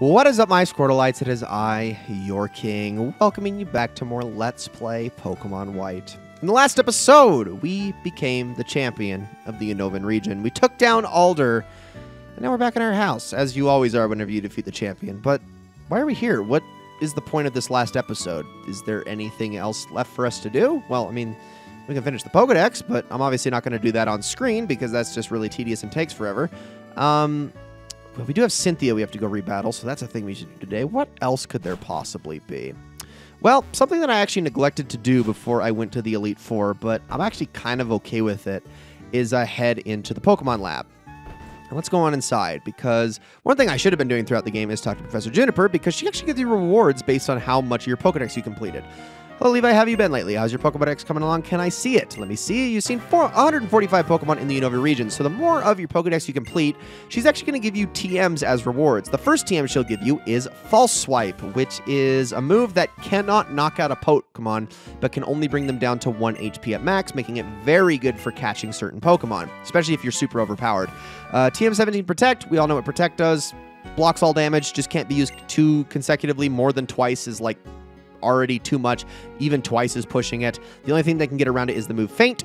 What is up, my Squirtleites? It is I, your king, welcoming you back to more Let's Play Pokemon White. In the last episode, we became the champion of the Unnovan region. We took down Alder, and now we're back in our house, as you always are whenever you defeat the champion. But why are we here? What is the point of this last episode? Is there anything else left for us to do? Well, I mean, we can finish the Pokedex, but I'm obviously not going to do that on screen because that's just really tedious and takes forever. But we do have Cynthia we have to go rebattle, so that's a thing we should do today. What else could there possibly be? Well, something that I actually neglected to do before I went to the Elite Four, but I'm actually kind of okay with it, is head into the Pokemon Lab. And let's go on inside, because one thing I should have been doing throughout the game is talk to Professor Juniper, because she actually gives you rewards based on how much of your Pokedex you completed. Hello, Levi, how have you been lately? How's your Pokedex coming along? Can I see it? Let me see. You've seen 145 Pokemon in the Unnovan region, so the more of your Pokedex you complete, she's actually going to give you TMs as rewards. The first TM she'll give you is False Swipe, which is a move that cannot knock out a Pokemon, but can only bring them down to 1 HP at max, making it very good for catching certain Pokemon, especially if you're super overpowered. TM17 Protect, we all know what Protect does. Blocks all damage, just can't be used two consecutively. More than twice is like already too much. Even twice is pushing it. The only thing that can get around it is the move Feint.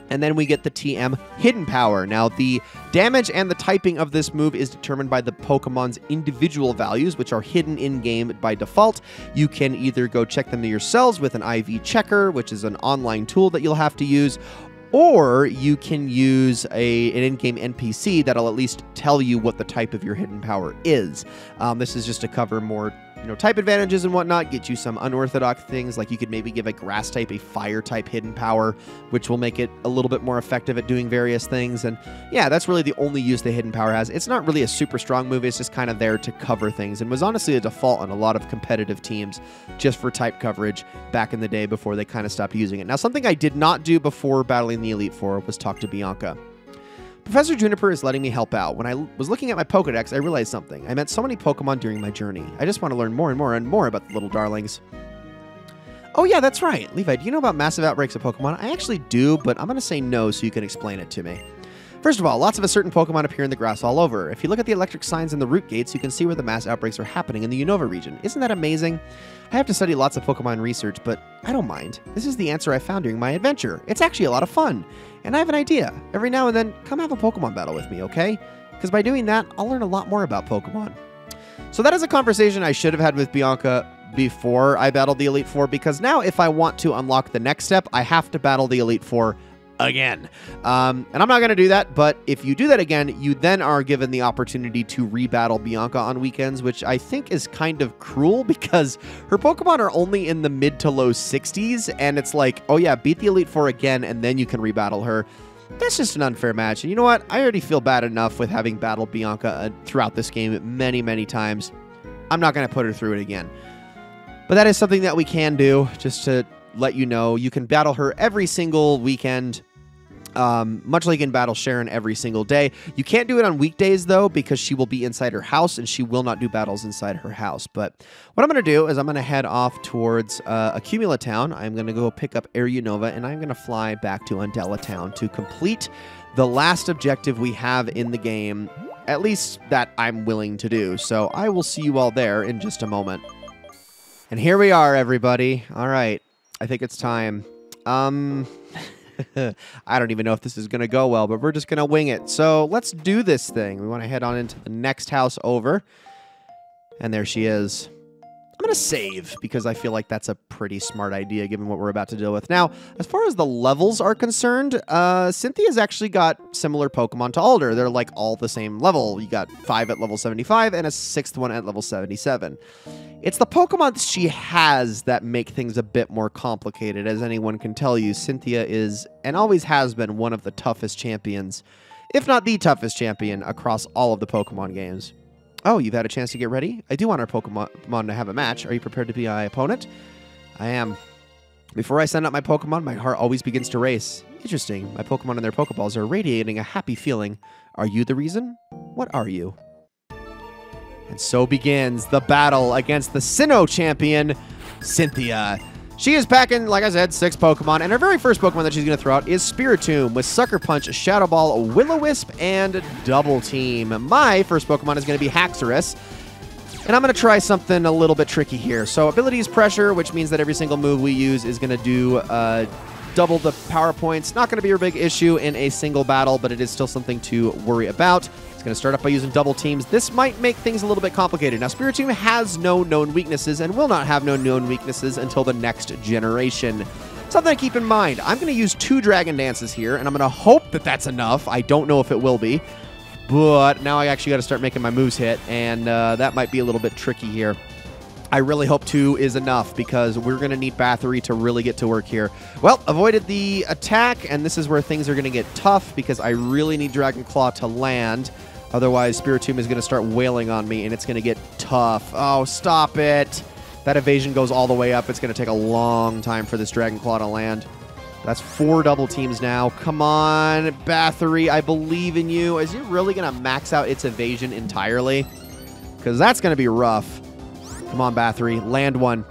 And then we get the TM Hidden Power. Now, the damage and the typing of this move is determined by the Pokemon's individual values, which are hidden in-game by default. You can either go check them to yourselves with an IV checker, which is an online tool that you'll have to use, or you can use an in-game NPC that'll at least tell you what the type of your hidden power is. This is just to cover more type advantages and whatnot, get you some unorthodox things, like you could maybe give a grass type a fire type hidden power, which will make it a little bit more effective at doing various things. And yeah, that's really the only use the hidden power has. It's not really a super strong move, it's just kind of there to cover things, and was honestly a default on a lot of competitive teams just for type coverage back in the day before they kind of stopped using it. Now, something I did not do before battling the Elite Four was talk to Bianca. Professor Juniper is letting me help out. When I was looking at my Pokedex, I realized something. I met so many Pokemon during my journey. I just want to learn more and more and more about the little darlings. Oh yeah, that's right. Levi, do you know about massive outbreaks of Pokemon? I actually do, but I'm going to say no so you can explain it to me. First of all, lots of a certain Pokemon appear in the grass all over. If you look at the electric signs and the root gates, you can see where the mass outbreaks are happening in the Unova region. Isn't that amazing? I have to study lots of Pokemon research, but I don't mind. This is the answer I found during my adventure. It's actually a lot of fun. And I have an idea. Every now and then, come have a Pokemon battle with me, okay? Because by doing that, I'll learn a lot more about Pokemon. So that is a conversation I should have had with Bianca before I battled the Elite Four, because now if I want to unlock the next step, I have to battle the Elite Four again. And I'm not going to do that, but if you do that again, you then are given the opportunity to rebattle Bianca on weekends, which I think is kind of cruel because her Pokemon are only in the mid to low 60s, and it's like, oh yeah, beat the Elite Four again, and then you can rebattle her. That's just an unfair match. And you know what? I already feel bad enough with having battled Bianca throughout this game many, many times. I'm not going to put her through it again. But that is something that we can do, just to let you know. You can battle her every single weekend, much like in Battle Sharon every single day. You can't do it on weekdays, though, because she will be inside her house, and she will not do battles inside her house. But what I'm going to do is I'm going to head off towards Accumula Town. I'm going to go pick up Air Unova, and I'm going to fly back to Undella Town to complete the last objective we have in the game, at least that I'm willing to do. So I will see you all there in just a moment. And here we are, everybody. All right. I think it's time. I don't even know if this is going to go well, but we're just going to wing it. So let's do this thing. We want to head on into the next house over. And there she is. I'm going to save because I feel like that's a pretty smart idea given what we're about to deal with. Now, as far as the levels are concerned, Cynthia's actually got similar Pokemon to Alder. They're like all the same level. You got 5 at level 75 and a 6th one at level 77. It's the Pokemon she has that make things a bit more complicated. As anyone can tell you, Cynthia is, and always has been, one of the toughest champions, if not the toughest champion, across all of the Pokemon games. Oh, you've had a chance to get ready? I do want our Pokemon to have a match. Are you prepared to be my opponent? I am. Before I send out my Pokemon, my heart always begins to race. Interesting. My Pokemon and their Pokeballs are radiating a happy feeling. Are you the reason? What are you? And so begins the battle against the Sinnoh champion, Cynthia. She is packing, like I said, 6 Pokemon, and her very first Pokemon that she's going to throw out is Spiritomb with Sucker Punch, Shadow Ball, Will-O-Wisp, and Double Team. My first Pokemon is going to be Haxorus. And I'm going to try something a little bit tricky here. So ability is pressure, which means that every single move we use is going to do double the power points. Not going to be a big issue in a single battle, but it is still something to worry about. It's going to start off by using double teams. This might make things a little bit complicated. Now, Spiritomb has no known weaknesses and will not have no known weaknesses until the next generation. Something to keep in mind. I'm going to use 2 Dragon Dances here, and I'm going to hope that that's enough. I don't know if it will be, but now I actually got to start making my moves hit, and that might be a little bit tricky here. I really hope 2 is enough because we're going to need Bathory to really get to work here. Well, avoided the attack, and this is where things are going to get tough because I really need Dragon Claw to land. Otherwise, Spiritomb is going to start wailing on me, and it's going to get tough. Oh, stop it. That evasion goes all the way up. It's going to take a long time for this Dragon Claw to land. That's 4 double teams now. Come on, Bathory, I believe in you. Is it really going to max out its evasion entirely? Because that's going to be rough. Come on, Bathory. Land one.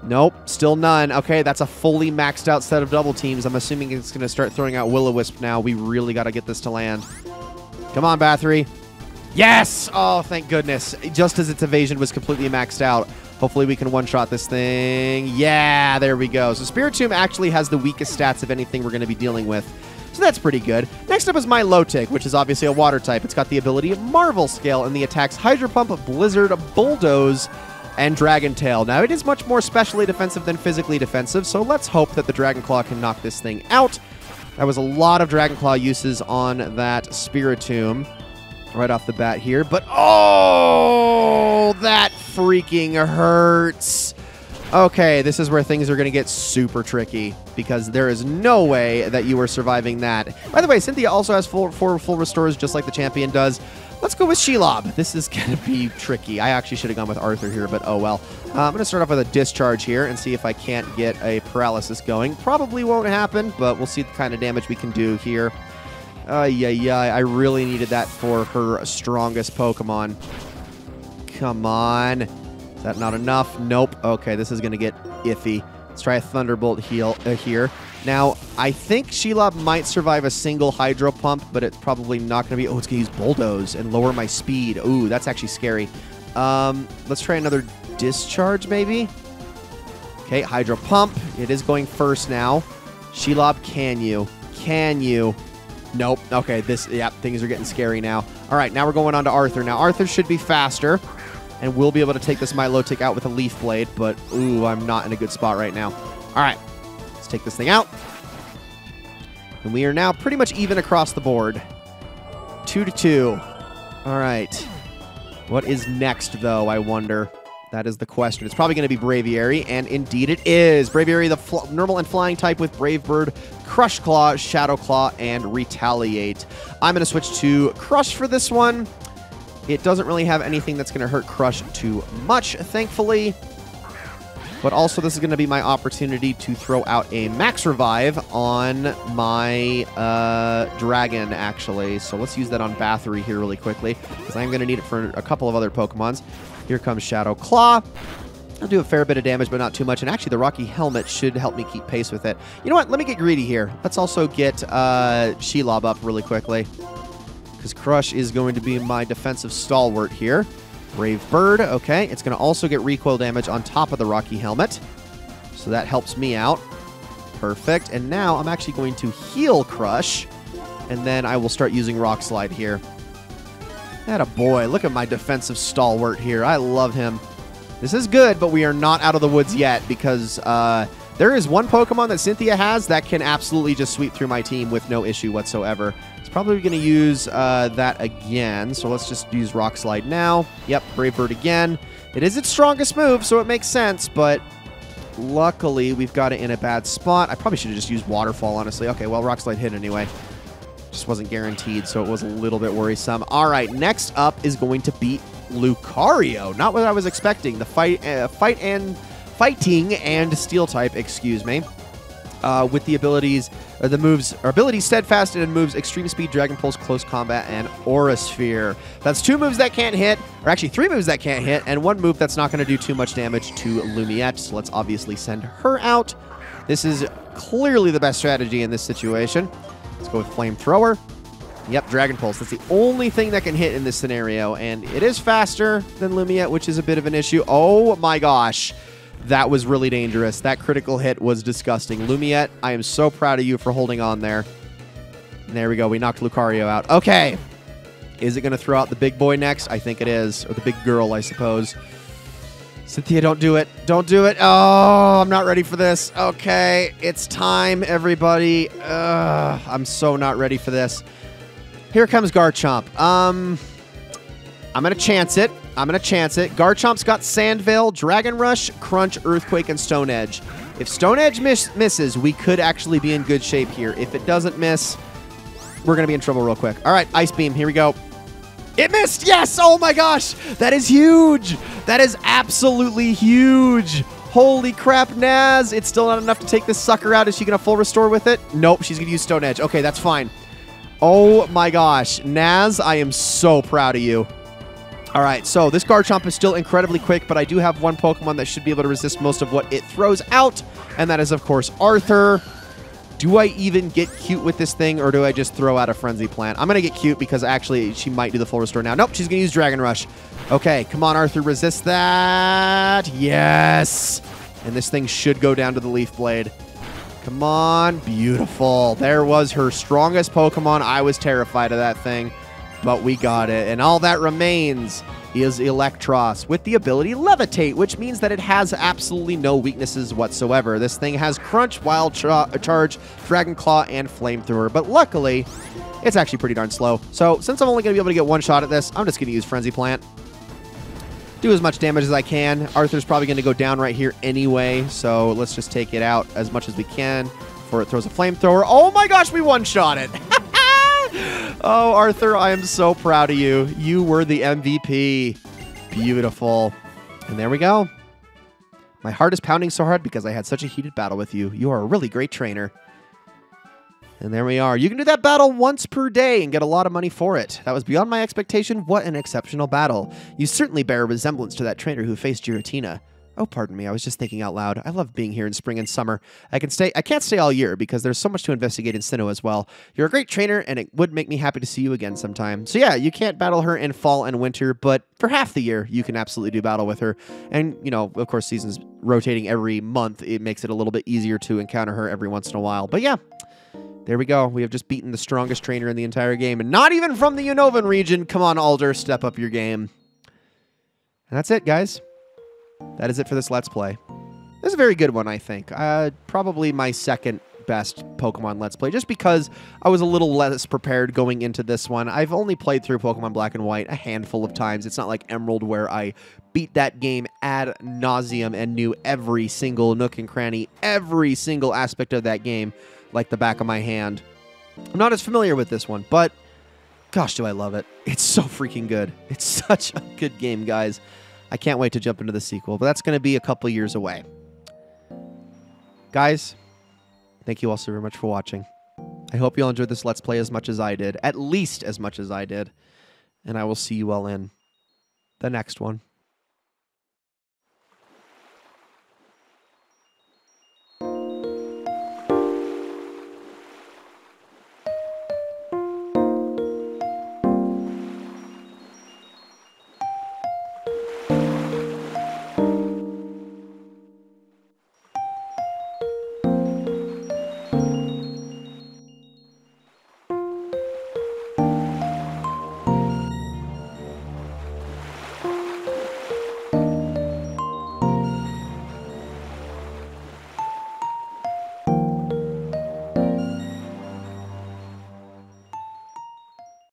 Nope. Still none. Okay, that's a fully maxed out set of double teams. I'm assuming it's going to start throwing out Will-O-Wisp now. We really got to get this to land. Come on, Bathory. Yes! Oh, thank goodness. Just as its evasion was completely maxed out. Hopefully we can one-shot this thing. Yeah, there we go. So Spiritomb actually has the weakest stats of anything we're going to be dealing with. So that's pretty good. Next up is my Milotic, which is obviously a water type. It's got the ability of Marvel Scale and the attacks Hydro Pump, Blizzard, Bulldoze, and Dragon Tail. Now, it is much more specially defensive than physically defensive, so let's hope that the Dragon Claw can knock this thing out. That was a lot of Dragon Claw uses on that Spiritomb right off the bat here, but oh, that freaking hurts. Okay, this is where things are going to get super tricky because there is no way that you are surviving that. By the way, Cynthia also has four full restores just like the champion does. Let's go with Shelob. This is going to be tricky. I actually should have gone with Arthur here, but oh well. I'm going to start off with a discharge here and see if I can't get a paralysis going. Probably won't happen, but we'll see the kind of damage we can do here. Yeah, I really needed that for her strongest Pokemon. Come on. Is that not enough? Nope. Okay, this is going to get iffy. Let's try a Thunderbolt heal here. Now, I think Shelob might survive a single Hydro Pump, but it's probably not going to be... Oh, it's going to use Bulldoze and lower my speed. Ooh, that's actually scary. Let's try another Discharge, maybe? Okay, Hydro Pump. It is going first now. Shelob, can you? Can you? Nope. Okay, things are getting scary now. All right, now we're going on to Arthur. Now, Arthur should be faster, and we'll be able to take this Milotic out with a Leaf Blade, but, ooh, I'm not in a good spot right now. All right, let's take this thing out. And we are now pretty much even across the board. 2-2. All right. What is next, though, I wonder? That is the question. It's probably going to be Braviary, and indeed it is. Braviary, the normal and flying type with Brave Bird, Crush Claw, Shadow Claw, and Retaliate. I'm going to switch to Crush for this one. It doesn't really have anything that's going to hurt Crush too much, thankfully. But also, this is going to be my opportunity to throw out a Max Revive on my Dragon, actually. So let's use that on Bathory here really quickly, because I'm going to need it for a couple of other Pokemons. Here comes Shadow Claw. I'll do a fair bit of damage, but not too much. And actually, the Rocky Helmet should help me keep pace with it. You know what? Let me get greedy here. Let's also get Shelob up really quickly, because Crush is going to be my defensive stalwart here. Brave Bird, okay. It's going to also get recoil damage on top of the Rocky Helmet, so that helps me out. Perfect. And now I'm actually going to heal Crush, and then I will start using Rock Slide here. Attaboy. Look at my defensive stalwart here. I love him. This is good, but we are not out of the woods yet, because there is one Pokemon that Cynthia has that can absolutely just sweep through my team with no issue whatsoever. It's probably going to use that again, so let's just use Rock Slide now. Yep, Brave Bird again. It is its strongest move, so it makes sense, but luckily we've got it in a bad spot. I probably should have just used Waterfall, honestly. Okay, well, Rock Slide hit anyway. Just wasn't guaranteed, so it was a little bit worrisome. All right, next up is going to be Lucario. Not what I was expecting. The fighting and Steel type, excuse me. With the abilities, the moves, or abilities Steadfast and moves Extreme Speed, Dragon Pulse, Close Combat, and Aura Sphere. That's 2 moves that can't hit, or actually 3 moves that can't hit, and 1 move that's not going to do too much damage to Lumiette. So let's obviously send her out. This is clearly the best strategy in this situation. Let's go with Flamethrower. Yep, Dragon Pulse. That's the only thing that can hit in this scenario, and it is faster than Lumiette, which is a bit of an issue. Oh my gosh. That was really dangerous. That critical hit was disgusting. Lumiette, I am so proud of you for holding on there. And there we go. We knocked Lucario out. Okay. Is it going to throw out the big boy next? I think it is. Or the big girl, I suppose. Cynthia, don't do it. Don't do it. Oh, I'm not ready for this. Okay, it's time, everybody. I'm so not ready for this. Here comes Garchomp. I'm going to chance it. Garchomp's got Sand Veil, Dragon Rush, Crunch, Earthquake, and Stone Edge. If Stone Edge misses, we could actually be in good shape here. If it doesn't miss, we're going to be in trouble real quick. All right, Ice Beam. Here we go. It missed! Yes! Oh my gosh! That is huge! That is absolutely huge! Holy crap, Naz! It's still not enough to take this sucker out. Is she going to full restore with it? Nope, she's going to use Stone Edge. Okay, that's fine. Oh my gosh. Naz, I am so proud of you. All right, so this Garchomp is still incredibly quick, but I do have one Pokemon that should be able to resist most of what it throws out, and that is, of course, Arthur. Do I even get cute with this thing, or do I just throw out a Frenzy Plant? I'm going to get cute because actually she might do the full restore now. Nope, she's going to use Dragon Rush. Okay, come on, Arthur, resist that. Yes! And this thing should go down to the Leaf Blade. Come on, beautiful. There was her strongest Pokemon. I was terrified of that thing, but we got it. And all that remains is Electros with the ability Levitate, which means that it has absolutely no weaknesses whatsoever. This thing has Crunch, Wild Charge, Dragon Claw, and Flamethrower, but luckily, it's actually pretty darn slow. So since I'm only going to be able to get one shot at this, I'm just going to use Frenzy Plant. Do as much damage as I can. Arthur's probably going to go down right here anyway, so let's just take it out as much as we can before it throws a Flamethrower. Oh my gosh, we one-shot it! Oh, Arthur, I am so proud of you. You were the MVP. Beautiful. And there we go. My heart is pounding so hard because I had such a heated battle with you. You are a really great trainer. And there we are. You can do that battle once per day and get a lot of money for it. That was beyond my expectation. What an exceptional battle. You certainly bear a resemblance to that trainer who faced Giratina. Oh, pardon me. I was just thinking out loud. I love being here in spring and summer. I can't stay all year because there's so much to investigate in Sinnoh as well. You're a great trainer, and it would make me happy to see you again sometime. So yeah, you can't battle her in fall and winter, but for half the year, you can absolutely do battle with her. And, you know, of course, seasons rotating every month, it makes it a little bit easier to encounter her every once in a while. But yeah, there we go. We have just beaten the strongest trainer in the entire game, and not even from the Unnovan region. Come on, Alder, step up your game. And that's it, guys. That is it for this Let's Play. This is a very good one, I think. Probably my second best Pokemon Let's Play, just because I was a little less prepared going into this one. I've only played through Pokemon Black and White a handful of times. It's not like Emerald, where I beat that game ad nauseum and knew every single nook and cranny, every single aspect of that game like the back of my hand. I'm not as familiar with this one, but gosh, do I love it. It's so freaking good. It's such a good game, guys. I can't wait to jump into the sequel, but that's going to be a couple years away. Guys, thank you all so very much for watching. I hope you all enjoyed this Let's Play as much as I did, at least as much as I did, and I will see you all in the next one.